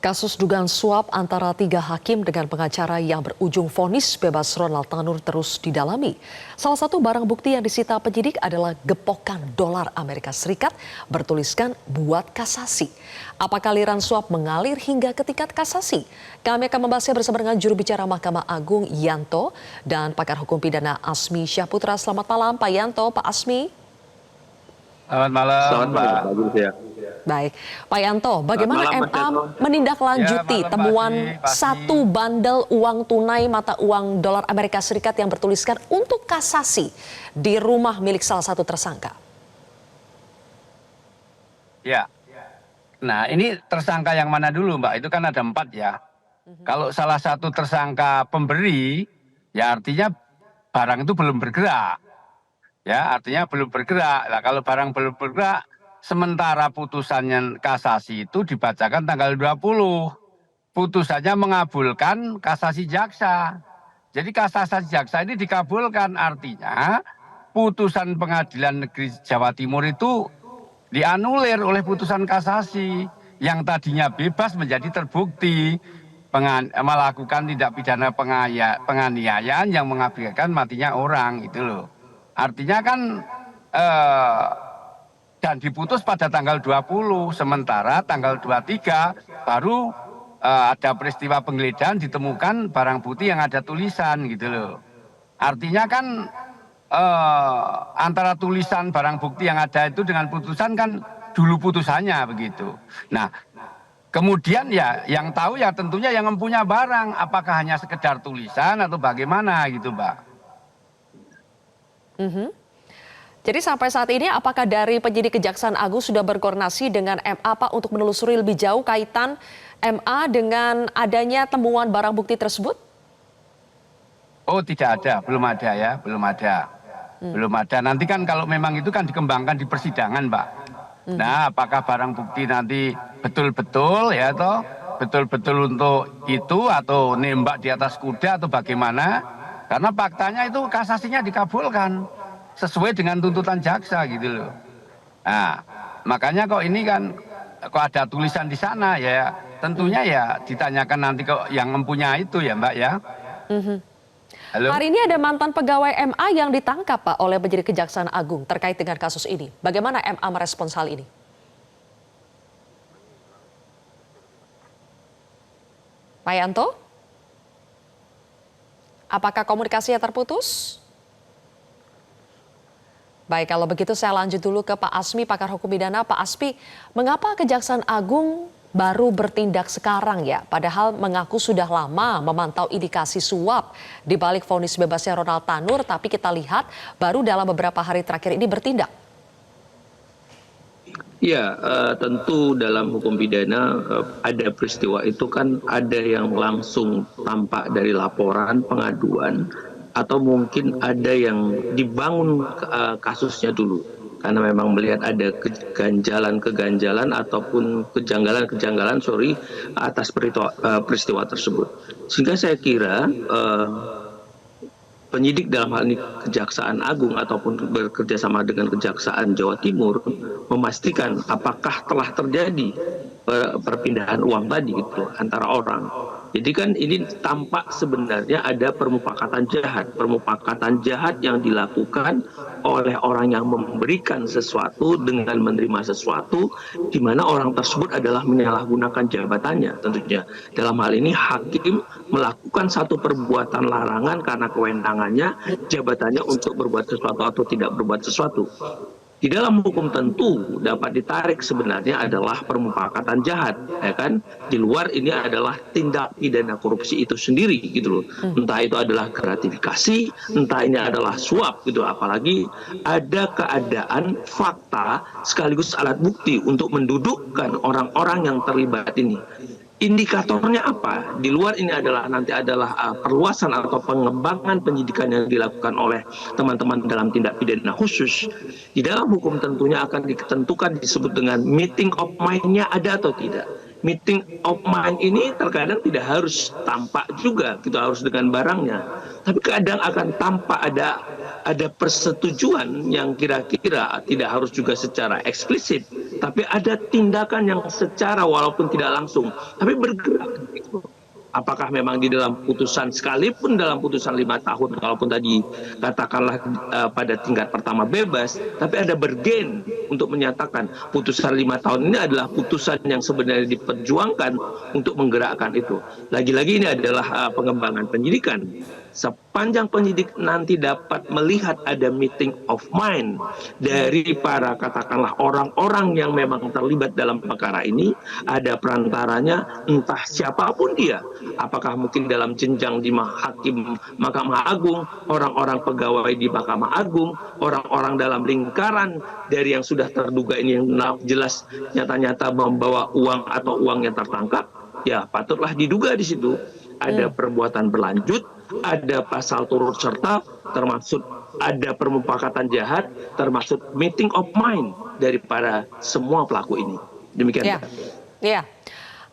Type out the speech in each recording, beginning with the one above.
Kasus dugaan suap antara 3 hakim dengan pengacara yang berujung vonis bebas Ronald Tanur terus didalami. Salah satu barang bukti yang disita penyidik adalah gepokan dolar Amerika Serikat bertuliskan buat kasasi. Apakah aliran suap mengalir hingga ke tingkat kasasi? Kami akan membahasnya bersama dengan juru bicara Mahkamah Agung Yanto dan pakar hukum pidana Asmi Syahputra. Selamat malam Pak Yanto, Pak Asmi. Selamat malam. Selamat malam, Pak. Baik, Pak Yanto, bagaimana malam, MA menindaklanjuti temuan satu bandel uang tunai mata uang dolar Amerika Serikat yang bertuliskan untuk kasasi di rumah milik salah satu tersangka? Ya, nah ini tersangka yang mana dulu Mbak? Itu kan ada 4 ya. Kalau salah satu tersangka pemberi, ya artinya barang itu belum bergerak. Ya, artinya belum bergerak. Nah, kalau barang belum bergerak, sementara putusannya kasasi itu dibacakan tanggal 20. Putusannya mengabulkan kasasi jaksa. Jadi kasasi jaksa ini dikabulkan, artinya putusan Pengadilan Negeri Jawa Timur itu dianulir oleh putusan kasasi. Yang tadinya bebas menjadi terbukti melakukan tindak pidana penganiayaan yang mengakibatkan matinya orang, itu loh. Artinya kan dan diputus pada tanggal 20, sementara tanggal 23 baru ada peristiwa penggeledahan, ditemukan barang bukti yang ada tulisan, gitu loh. Artinya kan antara tulisan barang bukti yang ada itu dengan putusan kan dulu putusannya begitu. Nah, kemudian ya yang tahu ya tentunya yang mempunyai barang, apakah hanya sekedar tulisan atau bagaimana gitu, Mbak. Jadi sampai saat ini apakah dari penyidik Kejaksaan Agung sudah berkoordinasi dengan MA Pak untuk menelusuri lebih jauh kaitan MA dengan adanya temuan barang bukti tersebut? Oh tidak ada, belum ada ya, belum ada. Belum ada, nanti kan kalau memang itu kan dikembangkan di persidangan Mbak. Nah apakah barang bukti nanti betul-betul ya toh, betul-betul untuk itu atau nembak di atas kuda atau bagaimana? Karena faktanya itu kasasinya dikabulkan sesuai dengan tuntutan jaksa gitu loh. Nah, makanya kok ini kan kok ada tulisan di sana ya, tentunya ya ditanyakan nanti kok yang mempunyai itu ya Mbak ya. Halo? Hari ini ada mantan pegawai MA yang ditangkap Pak oleh penyidik Kejaksaan Agung terkait dengan kasus ini. Bagaimana MA merespons hal ini? Pak Yanto? Apakah komunikasinya terputus? Baik, kalau begitu saya lanjut dulu ke Pak Asmi, pakar hukum pidana. Pak Asmi, mengapa Kejaksaan Agung baru bertindak sekarang ya? Padahal mengaku sudah lama memantau indikasi suap di balik vonis bebasnya Ronald Tanur, tapi kita lihat baru dalam beberapa hari terakhir ini bertindak. Ya, tentu dalam hukum pidana ada peristiwa itu kan ada yang langsung tampak dari laporan pengaduan atau mungkin ada yang dibangun kasusnya dulu karena memang melihat ada keganjalan ataupun kejanggalan atas peristiwa tersebut. Sehingga saya kira penyidik dalam hal ini Kejaksaan Agung ataupun bekerja sama dengan Kejaksaan Jawa Timur memastikan apakah telah terjadi perpindahan uang tadi gitu antara orang. Jadi kan ini tampak sebenarnya ada permufakatan jahat yang dilakukan oleh orang yang memberikan sesuatu dengan menerima sesuatu di mana orang tersebut adalah menyalahgunakan jabatannya tentunya. Dalam hal ini hakim melakukan satu perbuatan larangan karena kewenangannya, jabatannya untuk berbuat sesuatu atau tidak berbuat sesuatu. Di dalam hukum tentu dapat ditarik sebenarnya adalah permufakatan jahat, ya kan? Di luar ini adalah tindak pidana korupsi itu sendiri, gitu loh. Entah itu adalah gratifikasi, entah ini adalah suap, gitu. Apalagi ada keadaan fakta sekaligus alat bukti untuk mendudukkan orang-orang yang terlibat ini. Indikatornya apa? Di luar ini adalah perluasan atau pengembangan penyidikan yang dilakukan oleh teman-teman dalam tindak pidana khusus. Di dalam hukum tentunya akan ditentukan disebut dengan meeting of mind-nya ada atau tidak. Meeting of mind ini terkadang tidak harus tampak juga, gitu harus dengan barangnya. Tapi kadang akan tampak ada persetujuan yang kira-kira tidak harus juga secara eksplisit tapi ada tindakan yang secara walaupun tidak langsung, tapi bergerak. Gitu. Apakah memang di dalam putusan, sekalipun dalam putusan 5 tahun, walaupun tadi katakanlah pada tingkat pertama bebas, tapi ada bergen untuk menyatakan putusan 5 tahun ini adalah putusan yang sebenarnya diperjuangkan untuk menggerakkan itu. Lagi-lagi ini adalah pengembangan penyidikan. Sepanjang penyidik nanti dapat melihat ada meeting of mind dari para katakanlah orang-orang yang memang terlibat dalam perkara ini, ada perantaranya entah siapapun dia, apakah mungkin dalam jenjang di hakim Mahkamah Agung, orang-orang pegawai di Mahkamah Agung, orang-orang dalam lingkaran dari yang sudah terduga ini yang jelas nyata-nyata membawa uang atau uang yang tertangkap, ya patutlah diduga di situ ada perbuatan berlanjut, ada pasal turut serta, termasuk ada permufakatan jahat, termasuk meeting of mind daripada semua pelaku ini. Demikian. Ya. Ya.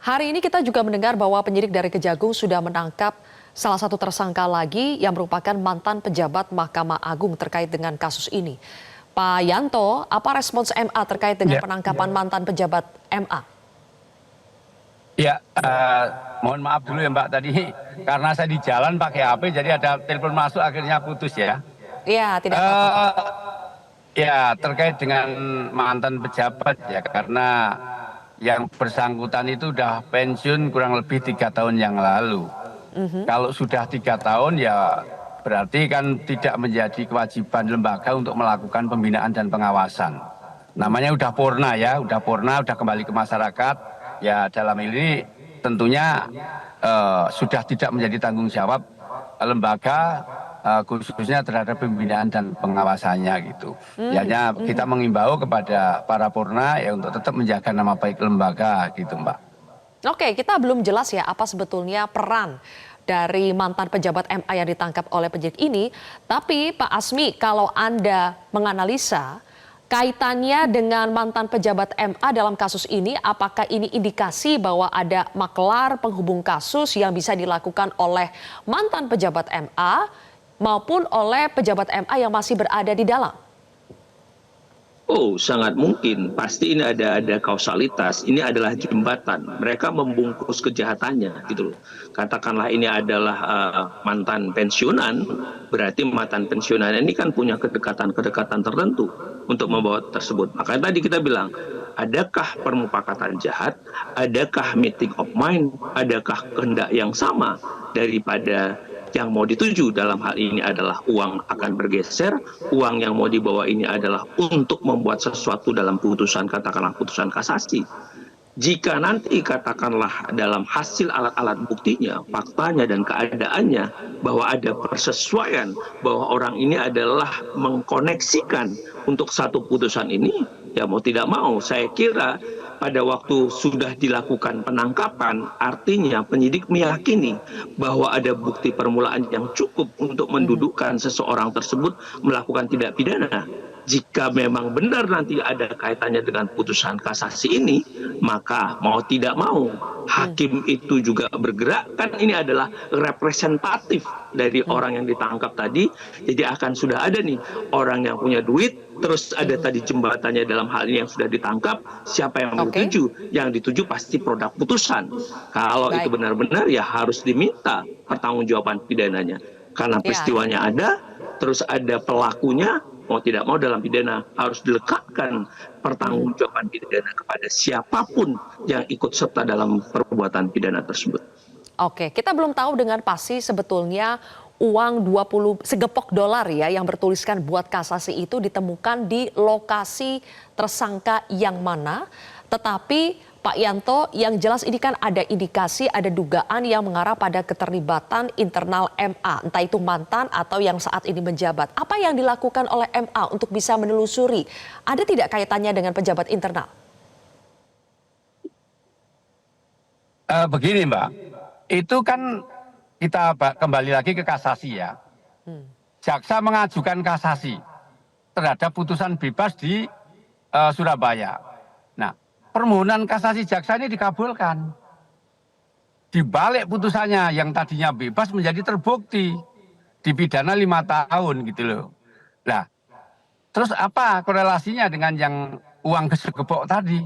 Hari ini kita juga mendengar bahwa penyidik dari Kejagung sudah menangkap salah satu tersangka lagi yang merupakan mantan pejabat Mahkamah Agung terkait dengan kasus ini. Pak Yanto, apa respons MA terkait dengan penangkapan mantan pejabat MA? Ya, mohon maaf dulu ya Mbak, tadi karena saya di jalan pakai HP, jadi ada telepon masuk akhirnya putus ya. Iya, tidak apa-apa. Ya, terkait dengan mantan pejabat ya, karena yang bersangkutan itu udah pensiun kurang lebih 3 tahun yang lalu. Kalau sudah 3 tahun ya berarti kan tidak menjadi kewajiban lembaga untuk melakukan pembinaan dan pengawasan. Namanya udah purna ya, udah kembali ke masyarakat. Ya dalam ini tentunya sudah tidak menjadi tanggung jawab lembaga khususnya terhadap pembinaan dan pengawasannya gitu. Hanya kita mengimbau kepada para purna ya untuk tetap menjaga nama baik lembaga gitu Mbak. Oke, kita belum jelas ya apa sebetulnya peran dari mantan pejabat MA yang ditangkap oleh penyidik ini. Tapi Pak Asmi, kalau Anda menganalisa kaitannya dengan mantan pejabat MA dalam kasus ini, apakah ini indikasi bahwa ada maklar penghubung kasus yang bisa dilakukan oleh mantan pejabat MA maupun oleh pejabat MA yang masih berada di dalam? Oh, sangat mungkin. Pasti ini ada kausalitas. Ini adalah jembatan. Mereka membungkus kejahatannya, gitu loh. Katakanlah ini adalah mantan pensiunan, berarti mantan pensiunan ini kan punya kedekatan tertentu untuk membawa tersebut. Makanya tadi kita bilang, adakah permufakatan jahat, adakah meeting of mind, adakah kehendak yang sama daripada yang mau dituju dalam hal ini adalah uang akan bergeser, uang yang mau dibawa ini adalah untuk membuat sesuatu dalam putusan, katakanlah putusan kasasi. Jika nanti katakanlah dalam hasil alat-alat buktinya, faktanya dan keadaannya bahwa ada persesuaian bahwa orang ini adalah mengkoneksikan untuk satu putusan ini, ya mau tidak mau saya kira pada waktu sudah dilakukan penangkapan, artinya penyidik meyakini bahwa ada bukti permulaan yang cukup untuk mendudukkan seseorang tersebut melakukan tindak pidana. Jika memang benar nanti ada kaitannya dengan putusan kasasi ini, maka mau tidak mau hakim itu juga bergerak. Kan ini adalah representatif dari orang yang ditangkap tadi. Jadi akan sudah ada nih orang yang punya duit, terus ada tadi jembatannya dalam hal ini yang sudah ditangkap, siapa yang dituju? Yang dituju pasti produk putusan. Kalau itu benar-benar ya harus diminta pertanggungjawaban pidananya. Karena peristiwanya ada, terus ada pelakunya, mau tidak mau dalam pidana harus dilekatkan pertanggungjawaban pidana kepada siapapun yang ikut serta dalam perbuatan pidana tersebut. Oke, kita belum tahu dengan pasti sebetulnya uang 20 segepok dolar ya yang bertuliskan buat kasasi itu ditemukan di lokasi tersangka yang mana. Tetapi Pak Yanto, yang jelas ini kan ada indikasi, ada dugaan yang mengarah pada keterlibatan internal MA, entah itu mantan atau yang saat ini menjabat. Apa yang dilakukan oleh MA untuk bisa menelusuri? Ada tidak kaitannya dengan pejabat internal? Begini Mbak, itu kan kita kembali lagi ke kasasi ya. Jaksa mengajukan kasasi terhadap putusan bebas di Surabaya. Nah, permohonan kasasi jaksa ini dikabulkan. Dibalik putusannya yang tadinya bebas menjadi terbukti. Dipidana 5 tahun gitu loh. Nah, terus apa korelasinya dengan yang uang segepok tadi.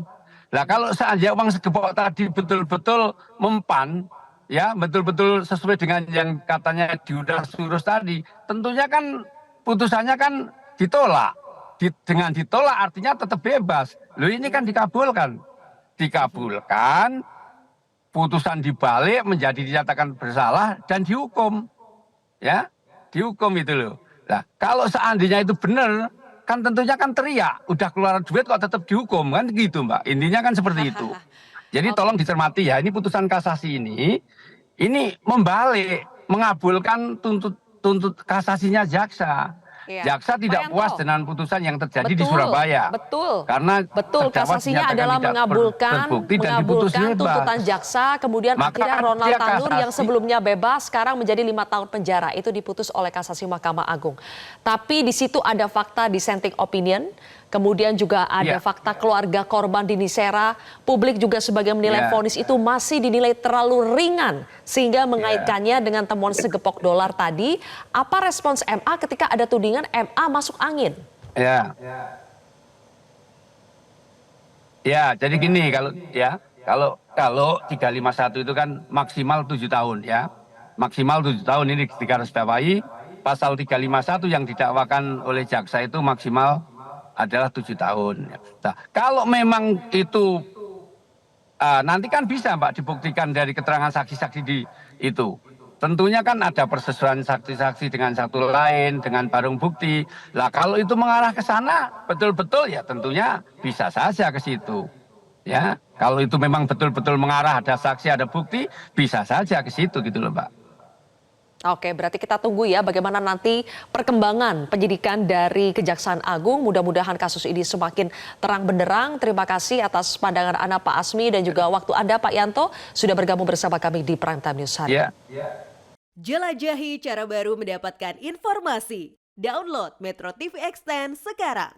Nah kalau seandainya uang segepok tadi betul-betul mempan, ya betul-betul sesuai dengan yang katanya diudas-urus tadi, tentunya kan putusannya kan ditolak. Dengan ditolak artinya tetap bebas. Loh ini kan dikabulkan. Dikabulkan, putusan dibalik menjadi dinyatakan bersalah dan dihukum. Ya, dihukum itu loh. Nah, kalau seandainya itu benar, kan tentunya kan teriak, udah keluar duit kok tetap dihukum kan gitu Mbak. Intinya kan seperti itu. Jadi tolong dicermati ya, ini putusan kasasi ini membalik, mengabulkan tuntut kasasinya jaksa. Iya. Jaksa Pak tidak Yanto. puas dengan putusan yang terjadi di Betul, Surabaya. betul. Karena Betul, terdakwa kasasinya dinyatakan adalah tidak terbukti dan diputus bebas. tuntutan jaksa, kemudian Maka akhirnya Ronald dia Tanur yang kasasi. sebelumnya bebas sekarang menjadi 5 tahun penjara. Itu diputus oleh kasasi Mahkamah Agung. Tapi di situ ada fakta dissenting opinion, kemudian juga ada Iya. fakta keluarga korban di Nisera. Publik juga sebagai menilai Iya. vonis itu masih dinilai terlalu ringan sehingga mengaitkannya dengan temuan segepok dolar tadi. Apa respons MA ketika ada tudingan MA masuk angin? Ya. Ya, jadi gini kalau 351 itu kan maksimal 7 tahun ya. Maksimal 7 tahun ini digarisbawahi pasal 351 yang didakwakan oleh jaksa itu maksimal adalah 7 tahun. Nah, kalau memang itu nanti kan bisa Mbak dibuktikan dari keterangan saksi-saksi di itu. Tentunya kan ada persesuaian saksi-saksi dengan satu lain, dengan barang bukti. Lah kalau itu mengarah ke sana, betul-betul ya tentunya bisa saja ke situ. Ya, kalau itu memang betul-betul mengarah ada saksi, ada bukti, bisa saja ke situ gitu loh Mbak. Oke, berarti kita tunggu ya bagaimana nanti perkembangan penyidikan dari Kejaksaan Agung. Mudah-mudahan kasus ini semakin terang benderang. Terima kasih atas pandangan Anda Pak Asmi dan juga waktu Anda Pak Yanto sudah bergabung bersama kami di Prime Time News hari. Ya. Jelajahi cara baru mendapatkan informasi. Download Metro TV Extend sekarang.